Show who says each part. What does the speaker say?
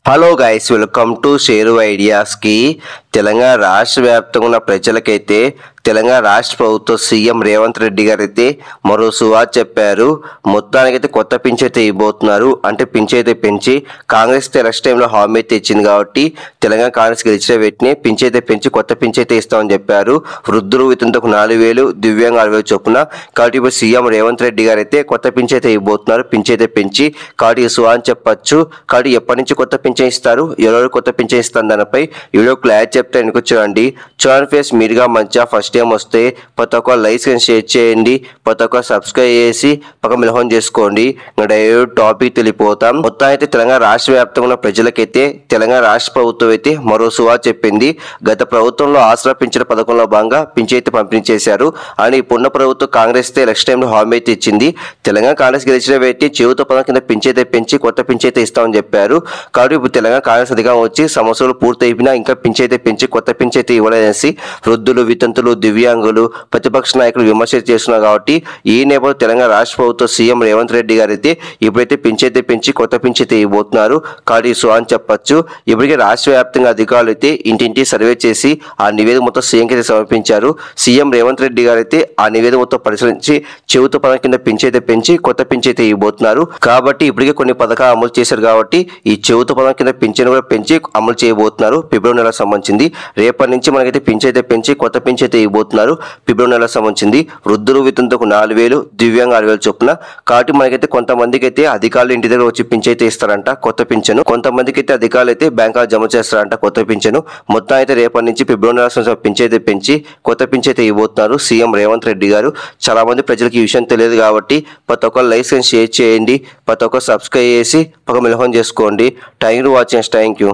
Speaker 1: Hello guys, welcome to share ఐడియాస్కి. తెలంగాణ రాష్ట్ర వ్యాప్తంగా ఉన్న ప్రజలకైతే తెలంగాణ రాష్ట్ర ప్రభుత్వ సీఎం రేవంత్ రెడ్డి గారు అయితే మరో సువార్త చెప్పారు. మొత్తానికైతే కొత్త పింఛన్ అయితే ఇవ్వబోతున్నారు. అంటే పింఛన్ అయితే పెంచి కాంగ్రెస్ ఎలక్షన్ టైంలో హామీ అయితే ఇచ్చింది కాబట్టి తెలంగాణ కాంగ్రెస్ గెలిచిన వెంటనే పింఛన్ అయితే పెంచి కొత్త పింఛన్ అయితే ఇస్తామని చెప్పారు. వృద్ధులు వితంతకు 4,000, దివ్యాంగ 6,000 చొప్పున. కాబట్టి ఇప్పుడు సీఎం రేవంత్ రెడ్డి గారు అయితే కొత్త పింఛన్ అయితే ఇవ్వబోతున్నారు. పింఛన్ అయితే పెంచి కాబట్టి సువార్త చెప్పచ్చు. కాబట్టి ఎప్పటి నుంచి కొత్త పింఛన్ ఇస్తారు, ఎవరు కొత్త పింఛన్ ఇస్తారు దానిపై వీడియో క్లారిటీ చెప్తే చూడండి. చూడండి ఫేస్, మీరుగా మంచిగా ఫస్ట్ టైం వస్తే ప్రతి ఒక్క లైక్ అండ్ షేర్ చేయండి, ప్రతి ఒక్క సబ్స్క్రైబ్ చేసి పక్క మిలహం చేసుకోండి. డైరెక్ట్ టాపిక్ తెలిపోతాం. మొత్తం అయితే తెలంగాణ రాష్ట్ర వ్యాప్తంగా ఉన్న ప్రజలకైతే తెలంగాణ రాష్ట్ర ప్రభుత్వం అయితే మరో సువార్త చెప్పింది. గత ప్రభుత్వంలో ఆసరా పింఛన్ పథకంలో భాగంగా పింఛన్ అయితే పంపిణీ చేశారు. అని ఇప్పుడున్న ప్రభుత్వం కాంగ్రెస్ ఎలక్షన్ టైంలో హామీ అయితే ఇచ్చింది. తెలంగాణ కాంగ్రెస్ గెలిచిన వ్యక్తి చేయూత పథకం కింద పింఛన్ అయితే పెంచి కొత్త పింఛన్ అయితే ఇస్తామని చెప్పారు. కాబట్టి ఇప్పుడు తెలంగాణ కాంగ్రెస్ అధికారం వచ్చి సంవత్సరాలు పూర్తయిపోయినా ఇంకా పింఛన్ అయితే పెంచి కొత్త పింఛన్ అయితే ఇవ్వలేదనేసి వృద్ధులు, వితంతులు, దివ్యాంగులు, ప్రతిపక్ష నాయకులు విమర్శ చేస్తున్నారు. కాబట్టి ఈ నేపథ్యంలో తెలంగాణ రాష్ట్ర ప్రభుత్వ సీఎం రేవంత్ రెడ్డి గారు అయితే ఇప్పుడైతే పింఛన్ అయితే పెంచి కొత్త పింఛన్ అయితే ఇవ్వబోతున్నారు. కాబట్టి సో అని చెప్పొచ్చు. ఇప్పటికే రాష్ట్ర వ్యాప్తంగా అధికారులు అయితే ఇంటింటి సర్వే చేసి ఆ నివేదిక మొత్తం సీఎంకి అయితే సమర్పించారు. సీఎం రేవంత్ రెడ్డి గారు అయితే ఆ నివేదిక మొత్తం పరిశీలించి చేయూత పథకం కింద పింఛన్ అయితే పెంచి కొత్త పింఛన్ అయితే ఇవ్వబోతున్నారు. కాబట్టి ఇప్పటికే కొన్ని పథకాలు అమలు చేశారు. కాబట్టి ఈ చేయూత పథకం కింద పింఛన్ కూడా పెంచి అమలు చేయబోతున్నారు. ఫిబ్రవరి నెలకు సంబంధించింది. రేపటి నుంచి మనకైతే పింఛన్ అయితే పెంచి కొత్త పింఛన్ అయితే ఇవ్వబోతున్నారు. ఫిబ్రవరి నెలకు సంబంధించింది. వృద్ధులు వితంతకు 4,000, దివ్యాంగ 6,000 చొప్పున. కాబట్టి మనకైతే కొంతమందికి అయితే అధికారులు ఇంటి దగ్గర వచ్చి పింఛన్ అయితే ఇస్తారంట కొత్త పింఛను. కొంతమందికి అయితే అధికారులు అయితే బ్యాంకులో జమ చేస్తారంట కొత్త పింఛను. మొత్తం అయితే రేపటి నుంచి ఫిబ్రవరి నెల పింఛన్ అయితే పెంచి కొత్త పింఛన్ అయితే ఇవ్వబోతున్నారు సీఎం రేవంత్ రెడ్డి గారు. చాలా మంది ప్రజలకు ఈ విషయం తెలియదు కాబట్టి ప్రతి ఒక్కరు లైక్ అండ్ షేర్ చేయండి, ప్రతి ఒక్కరు సబ్స్క్రైబ్ చేసి పక్క మిలహం చేసుకోండి. Thank you watching. Thank you.